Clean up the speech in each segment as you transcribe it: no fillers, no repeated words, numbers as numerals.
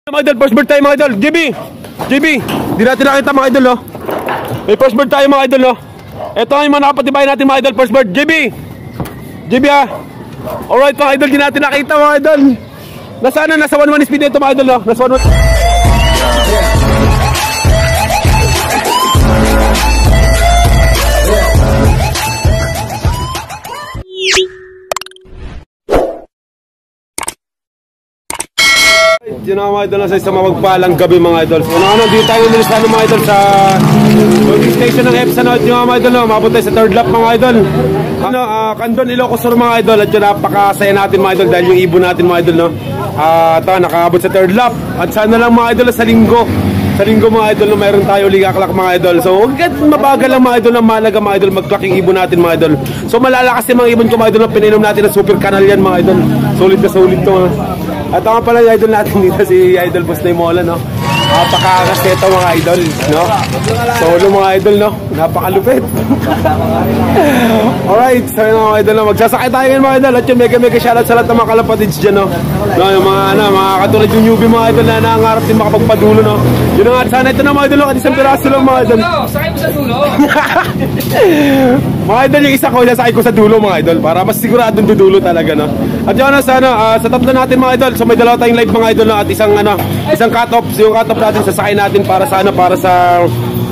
Mga idol, first bird tayo mga idol. JB, di natin nakita mga idol, no? May first bird tayo mga idol, no? Ito ang mga nakapatibayan natin mga idol, first bird. JB ah. Alright mga idol, di natin nakita mga idol. Nasa 1-1 speed ito mga idol, no? Nasa 1-1. Yun ang mga idol na sa isang mapagpalang gabi mga idol. Dito tayo nilis na mga idol sa loading station ng EPSA. Yung mga idol, mabot tayo sa third lap mga idol. Candon, Ilocos Sur mga idol. At yun, napakasaya natin mga idol dahil yung ibon natin mga idol, no? Nakaabot sa third lap. At sana lang mga idol sa linggo mga idol, no, mayroon tayo liga-clock mga idol. So huwag mabagal lang mga idol, na malaga mga idol mag-clock yung ibon natin mga idol. So malalakas yung mga ibon ko mga idol, na pininom natin na super canal yan mga idol. Solid na solid to mga. At ako pala yung idol natin dito, si Idol Boss Mola, no? Napaka-kaseta mga idol, no? Solo mga idol, no? Napakalupit. Alright, so yun mga idol, no? Magsasakay tayo ngayon mga idol. At yung mega shoutout sa lahat ng mga kalapatids dyan, no? Yung mga katulad yung newbie mga idol na nangangarap din makapagpadulo, no? Yun nga, sana ito na mga idol, at isang piraso lang mga idol. Sakay mo sa dulo. Mga idol, yung isa ko, sasakay ko sa dulo mga idol, para mas siguradong dudulo talaga, no? At yun na sa tatlo natin mga idol, so may dalawa tayong live mga idol, no? At isang cut-off, so yung cut-off natin sasakay natin para sa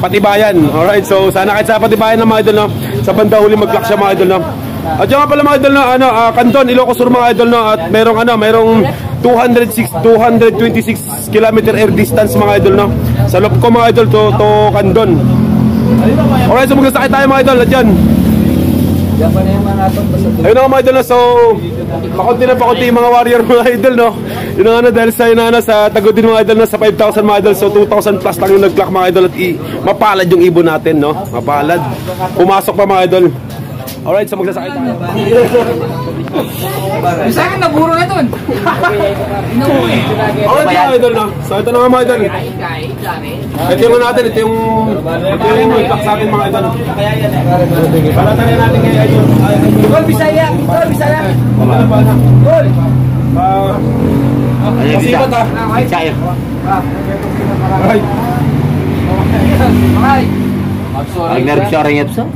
Patibayan. Alright, so sana kahit sa Patibayan na mga idol, no? Sa banda huli mag-clock siya mga idol, no? At yun nga pala mga idol, no? Candon, Ilocos Sur mga idol, no? At merong 226 km air distance mga idol, no? Sa loob ko mga idol to Candon. Alright, so magsasakay tayo mga idol. At yan, ayun na mga idol, no? So pakunti yung mga warrior mga idol, no? Yun na dahil sa tagod din mga idol, no? Sa 5,000 mga idol, so 2,000 plus lang yung nag-clock mga idol. At mapalad yung ibon natin, no? Mapalad, pumasok pa mga idol. Alright, so magsasakay tayo. Sa akin naburo na dun. Alright mga idol, no? So ito na nga mga idol. Ito yung natin, ito yung clock sa akin mga idol. Balatan na natin ngayon idol. Gol Bisaya. Gol. Masipat ha. Bisaya. Alright. Nag-nerve siya rin ito.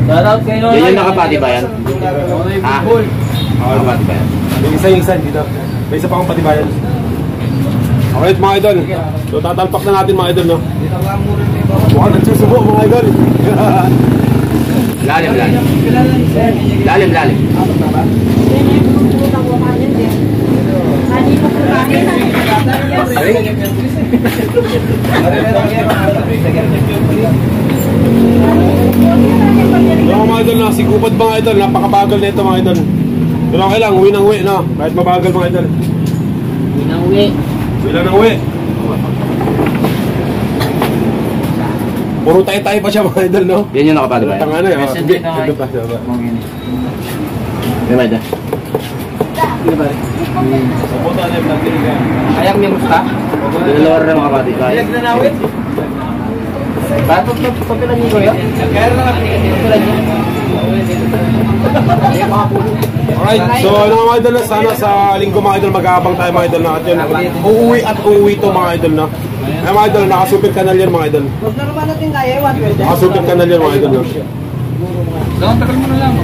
Yan yung nakapati ba yan? Ha? Nakapati ba yan? Yung isa dito. May isa pa akong patibayan. Alright mga idol. So tatalpak na natin mga idol, no? Mukhang nagsusubo mga idol. Lalim. Yung mga idol, no? Sigupad mga idol. Napakabagal na ito mga idol. Pero okay lang, uwi ng uwi, no? Kahit mabagal mga idol. Uwi lang ng uwi. Puro tayo pa siya mga idol, no? Yan yung nakapati ba yan? Tanga na yun. Hindi pa. Yan ba ito? Ayang may musta? Dalawar na makapati ba? Ilag na nawit? Ba't papilan niyo ya? Kaya na papilan niyo. Alright, so mga idol, sana sa linggo mga idol mag-aabang tayo mga idol, no? At yun, uuwi to mga idol, no? Ay mga idol, naka-super canal yan mga idol. Huwag na naman natin kaya, Naka-super canal yan mga idol, no? Doon, tagal mo na lang.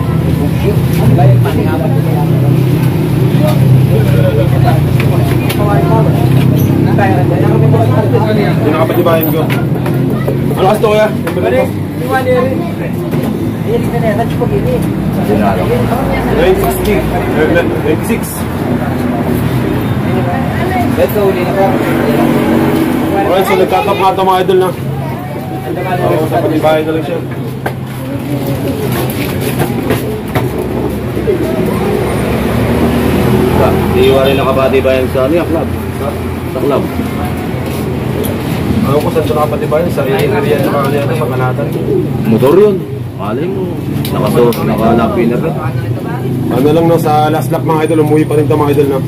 Yung nakapatibayan ko. Ano kasi ito kaya? 96. Let's go, ulit ako. Alright, so nagkatap nga ito mga idol, no? So sa patibayan na lang siya. Iiwa rin nakapati ba yan sa club? Sa club? Ano ko saan ito nakapatibayan? Sa area na Makanatan. Motor yun. Malay mo. Nakalapin na rin. Ano lang, no? Sa last lap mga idol, umuwi pa rin ito mga idol, no?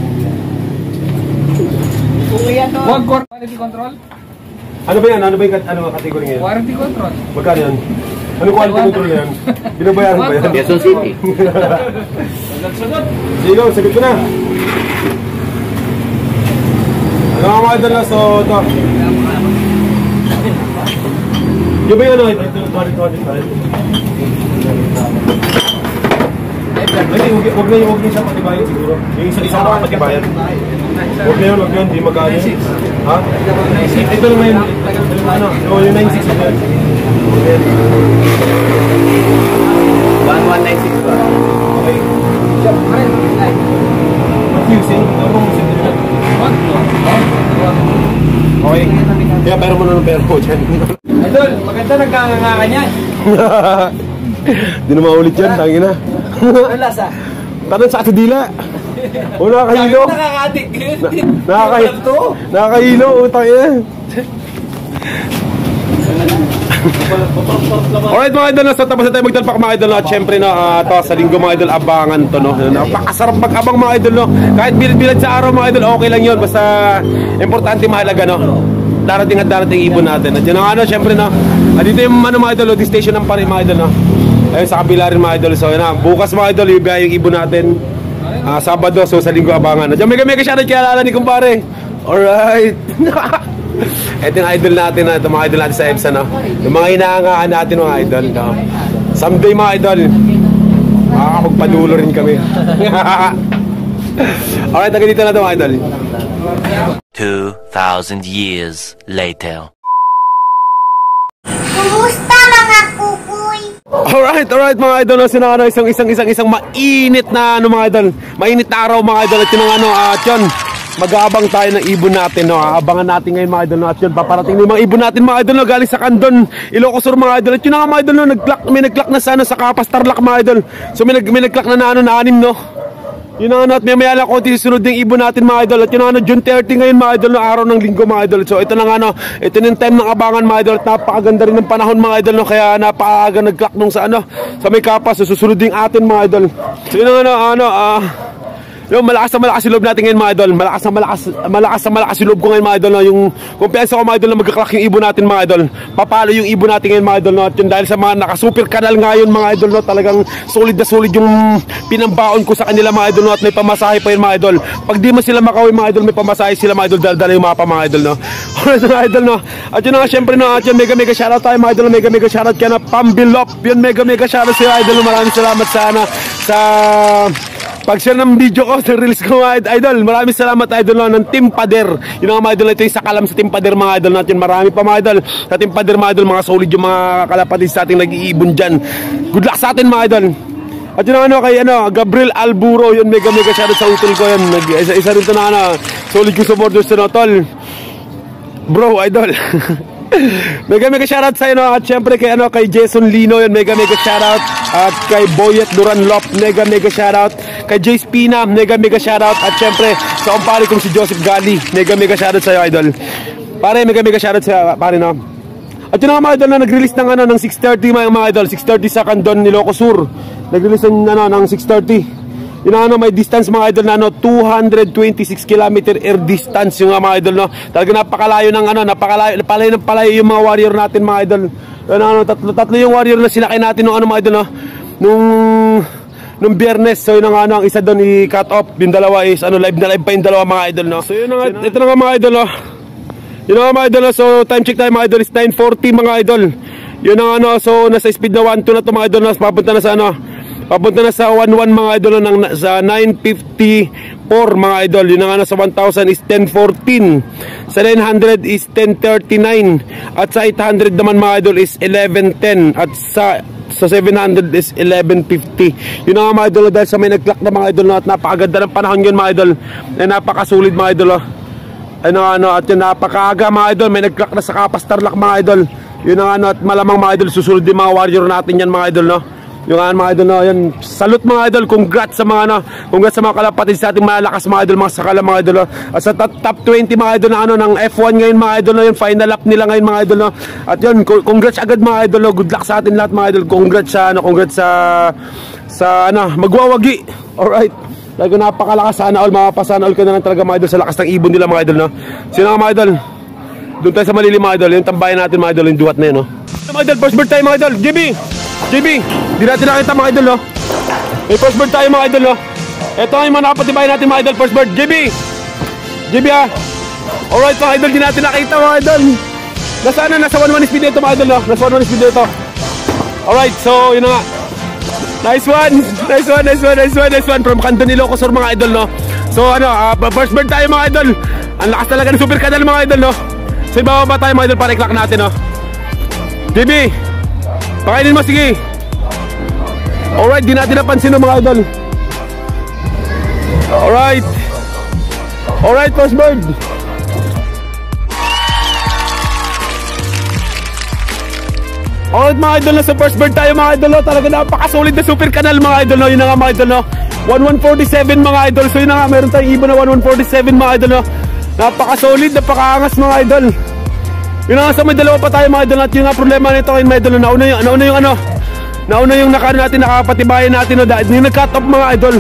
Huwag quality control? Ano ba yan? Ano kategory ngayon? Warranty control. Magkano yan? Ano quality control na yan? Binabayaran ba yan? Quezon City. Sige, sagot ko na. Ano mga idol na, so ito. Yung ba yun, no? Ito, huwag na yung siya patibayan siguro. Yung isa na patibayan. Huwag na yun, hindi magkano. Ha? Ito naman yun. Ano? Yung 9.6 na yun. 1196 ba? Okay. Confusing. Ano bang musik nila? Okay. Kaya pero mo na ng pero po dyan. Idol, maganda nagkanganga niyan. Hindi na maulit yan, tangin na. Ano lasa? Tanong sa katidila. O nakakahilo. Nakakadik. Nakakahilo, utang yan. Alright mga idol, so tapos na tayo magdalpak mga idol, no? At syempre no, to, sa linggo mga idol, abangan to, no? Napakasarap mag-abang mga idol, no? Kahit bilad-bilad sa araw mga idol, okay lang yun. Basta importante mahalaga, no? Darating at darating ibon natin. At yun ang ano, syempre no, dito yung ano mga idol, di station ng Pari mga idol, no? Ayun sa kabila rin mga idol. So yun na, bukas mga idol, yung biyahe yung ibon natin, Sabado, so sa linggo abangan. At yung mega shoutout kaya alala ni kumpare. Alright. Ito yung idol natin, ito mga idol natin sa EBSA, no? Yung mga hinahangaan natin mga idol, no? Someday mga idol, makakapagpadulo rin kami. Alright, hanggang dito na ito mga idol. 2,000 years later. Kumusta mga kukoy? Alright mga idol, no? Sino, ano, isang mainit na ano mga idol, mainit na araw mga idol. At yun ang ano, at yun, mag-aabang tayo ng ibon natin, no? Aabangan natin ngayon mga idol, no? At yun, paparating yung mga ibon natin mga idol, no? Galing sa Candon, Ilocos Sur mga idol. At yun nga mga idol, no? May nag-clock na sa, ano, sa Kapas Tarlac mga idol. So may nag-clock na ano, na 6, no? Yun ang ano, at may maya lang konti susunod yung ibon natin mga idol. At yun ang ano, June 30 ngayon mga idol, no? Araw ng linggo mga idol. So ito na nga, no? Ito na yung time ng abangan mga idol. At napakaganda rin ng panahon mga idol, no? Kaya napakaaga nag-clock nung sa ano, sa may Kapas. So susunod yung atin mga idol. So yun ang ano, yung malakas yung loob natin ngayon mga idol. Malakas yung loob ko ngayon mga idol, no? Yung kumpiyansa ko mga idol na magkaklak yung ibon natin mga idol. Papalo yung ibon natin ngayon mga idol, no? At yun dahil sa mga naka-super kanal ngayon mga idol, no? Talagang solid na solid yung pinambaon ko sa kanila mga idol, no? At may pamasahe pa yun mga idol. Pag di mo sila makawin mga idol, may pamasahe sila mga idol. Dala yung mapa mga idol, no? Alright mga idol, no? At yun nga syempre, no? At yun mega shoutout tayo mga idol. Mega shoutout kaya na Pambilop. Yun mega shoutout sila idol. Maraming salamat sa ano, sa pag-share ng video ko, sa release ko mga idol. Maraming salamat idol, no, ng Team Pader. Yun ang mga idol, ito yung sakalam sa Team Pader mga idol natin. Marami pa mga idol sa Team Pader mga idol. Mga solid yung mga kalapatid sa ating nag-iibon dyan. Good luck sa atin mga idol. At yun ang ano, kay ano, Gabriel Alburo. Yun mega shoutout sa utol ko. Yun, isa rin ito na ano, solid yung supporters na tol. Bro, idol. mega shoutout sa no, at syempre kay ano, kay Jason Lino, yun mega shoutout. At kay Boyet Duranlop, mega shoutout. Kay Jace Pina, mega shoutout. At syempre sa kumpare kong si Joseph Gali, mega shoutout sa iyo idol. Pare, mega shoutout sa pare, no. At yun nga mga idol, na nag-release ng ano, ng 6:30 mga idol, 6:30 sa Candon, Ilocos Sur. Nag-release ng ano, ng 6:30. Yun ano, may distance mga idol na ano, 226 km air distance yung mga idol, no. Talaga napakalayo ng ano, napakalayo yung mga warrior natin mga idol. Yun ano, tatlo yung warrior na sinakay natin nung ano mga idol, no, nung Biyernes. So yun ang ano, ang isa doon i-cut off, yung dalawa is ano, live pa yung dalawa mga idol, no. So yun nga, ito na nga mga idol, no. Yun nga mga idol, no. So time check tayo mga idol is 9:40 mga idol. Yun ang ano, so nasa speed na 1-2 na to mga idol, no. Papunta na sa ano, papunta na sa 1-1 mga idol, no, sa 954 mga idol. Yun ang ano, sa 1,000 is 1014, sa 900 is 1039, at sa 800 naman mga idol is 1110, at sa 700 is 1150. Yun ang mga idol, dahil sa may nag-clock na mga idol, no, at napakaganda ng panahon yun mga idol, na napakasulit mga idol, no. Ano, at yun napakaaga mga idol, may nag-clock na sa Kapas Tarlac mga idol. Yun ang ano, at malamang mga idol susunod din mga warrior natin yan mga idol, no. Yung mga idol, no, yan, salute mga idol, congrats sa mga ano, congrats sa mga kalapatid sa ating malakas mga idol, mga sakala mga idol, no. At sa top 20 mga idol na ano, ng F1 ngayon mga idol, no, yung final lap nila ngayon mga idol, no. At yun, congrats agad mga idol, no. Good luck sa atin lahat mga idol, congrats sa ano, congrats sa ano, magwawagi. Alright, talaga napakalakas, sana all, mapapasana all ka na lang talaga mga idol sa lakas ng ibon nila mga idol, no. Sino nga mga idol, doon tayo sa Malilim mga idol, yung tambayan natin mga idol, yung duwat na yun, no. Mga idol, first bird tayo mga idol, JB, di natin nakita mga idol, no. May first bird tayo mga idol, no. Ito ang mga nakapatibayan natin mga idol, first bird, JB ha. Alright mga idol, di natin nakita mga idol. Nasa 1-1 speed ito mga idol, no? Nasa 1-1 speed ito. Alright, so yun na nga. Nice one from Canton, Ilocos Sur mga idol, no? So ano, first bird tayo mga idol. Ang lakas talaga ng super canal mga idol, no? So ibababa tayo mga idol para i-clock natin, no? JB, pakainin mo, sige. Alright, di natin napansin no mga idol. Alright, first bird. Alright mga idol, sa first bird tayo mga idol, no? Talaga napakasolid na super canal mga idol, no? Yun na nga mga idol, no? 1147 mga idol. So yun na nga, meron tayong ibon na 1147 mga idol, no? Napakasolid, napakaangas mga idol. Yun na nga, sa may dalawa pa tayo mga idol. At yung nga problema nito ngayon mga idol, no? Nauna yung natin, nakapatibayan natin, no? Dahil yung nag-cut off mga idol.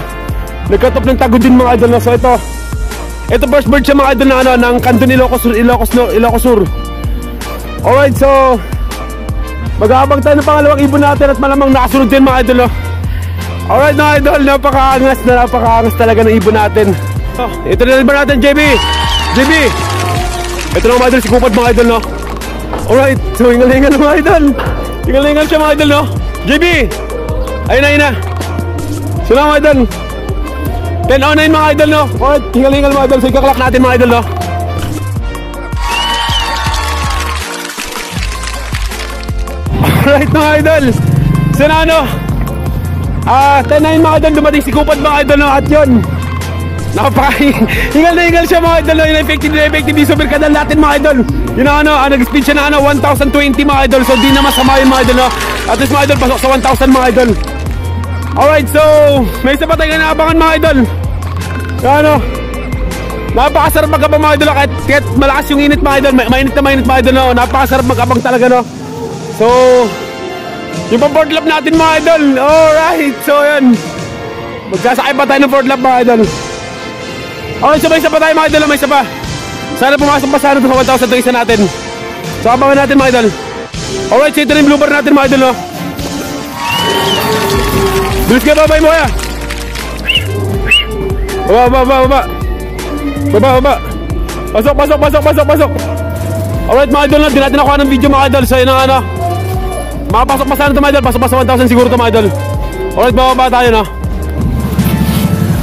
Nag-cut off ng tagudin mga idol, no? So ito first bird siya mga idol na ano, ng Canton, Ilocos Sur. Alright, so mag-aabang tayo ng pangalawang ibon natin at malamang nakasunod din mga idol, no? Alright mga idol, napakaangas talaga ng ibon natin. Ito na rin ba natin, JB? Ito na mga idol, si Kupad mga idol, no? Alright, so hingal-hingal mga idol. Hingal-hingal siya mga idol, no? JB! Ayun na. So na mga idol, 10:09 mga idol, no? Alright, hingal-hingal mga idol. So ika-clock natin mga idol, no? Alright mga idol, so na ano, 10:09 mga idol, dumating si Kupad mga idol, no? At yun, hingal siya mga idol, no? Yung effective yung super canal natin mga idol. Yun na ano, nag-speed siya na ano, 1,020 mga idol. So di na masama yun mga idol, no? At least mga idol, pasok sa 1,000 mga idol. Alright, so may isa pa tayong inaabangan mga idol. Ano, napakasarap mag-abang mga idol, kahit malakas yung init mga idol. Mainit mga idol, no? Napakasarap mag-abang talaga, no? So yung pang-board lap natin mga idol. Alright, so yun, magsasakay pa tayo ng board lap mga idol. Okay, so may isa pa tayo mga idol, may isa pa. Sana pumasok pa sana sa 1,000 ito isa natin. So abangan natin mga idol. Alright, so ito na yung blooper natin mga idol, no? Bilis ka, babay mo kaya. Baba. Pasok. Alright mga idol, no? Di natin nakuha ng video mga idol. So yun ang ano, makapasok pa sana ito mga idol. Pasok pa sa 1,000 siguro ito mga idol. Alright, bababa tayo, no?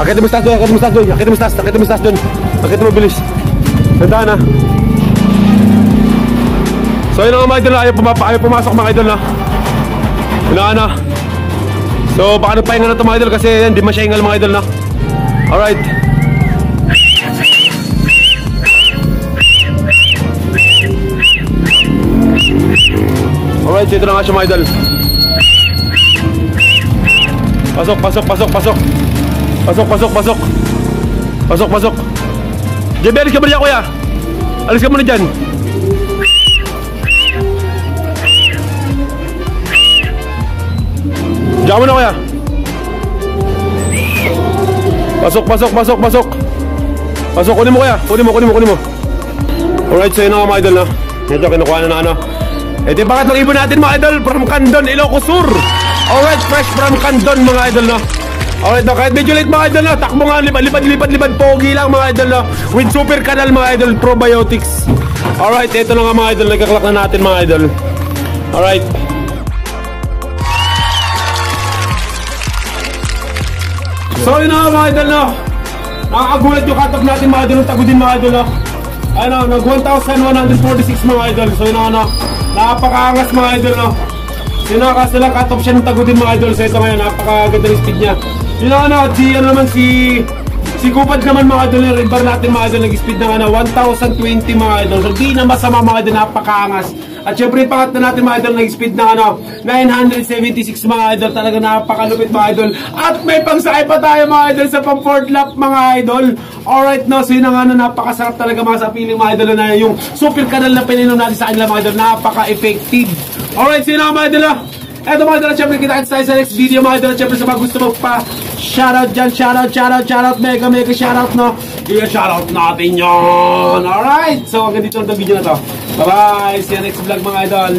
Akit mo stas doon. Akit mo bilis. Tandaan, ha? So yun ang mga idol, ayaw pumasok mga idol, no? Yun ang ano. So baka nagpahinga na ito mga idol kasi yan, di masyahingal mga idol, no? Alright. Alright, so ito na nga siya mga idol. Pasok. JB, alis ka ba niya kuya? Alis ka muna dyan. Diyan mo na kuya. Pasok, kunin mo kuya. Kunin mo. Alright, so yun na nga mga idol, no? Ito, kinukuha na ano. Ito yung pangatlong ibon natin mga idol, from Canton, Ilocos Sur. Alright, fresh from Canton mga idol, no? Alright, no? Kahit medyo late mga idol, no? Takbo nga, lipad, pogi lang mga idol, no? With super canal mga idol, probiotics. Alright, ito na nga mga idol, nagkaklak na natin mga idol. Alright. So yun na nga mga idol, no? Nakakagulat yung cut-off natin mga idol, tagudin mga idol, no? Ano, nag 1,146 mga idol. So yun na nga, no? Napakaangas mga idol, no? Sinakaso lang cut off siya ng tagudin mga idol. So ito ngayon, napakaganda ng speed niya. Yun na nga, no? At si Kupad naman mga idol, yung red bar natin mga idol, nag-speed na nga na 1,020 mga idol. So di na masama mga idol, napakaangas. At syempre pangat na natin mga idol, nag-speed na ano, 976 mga idol. Talaga napakalupit mga idol. At may pangsakay pa tayo mga idol sa pang 4th lap mga idol. Alright, no, so yun na nga, no, napakasarap talaga mga sa feeling mga idol na yung super canal na pininom natin sa kanila mga idol. Napaka-effective. Alright, so yun na nga mga idol, no? Eto mga idol, syempre kita tayo sa next video mga idol. Syempre sa mga gusto mo pa shoutout dyan, shoutout, mega shoutout, no? I-shoutout natin yun. Alright, so hanggang dito ang video na to. Bye bye, see you next vlog mga idol.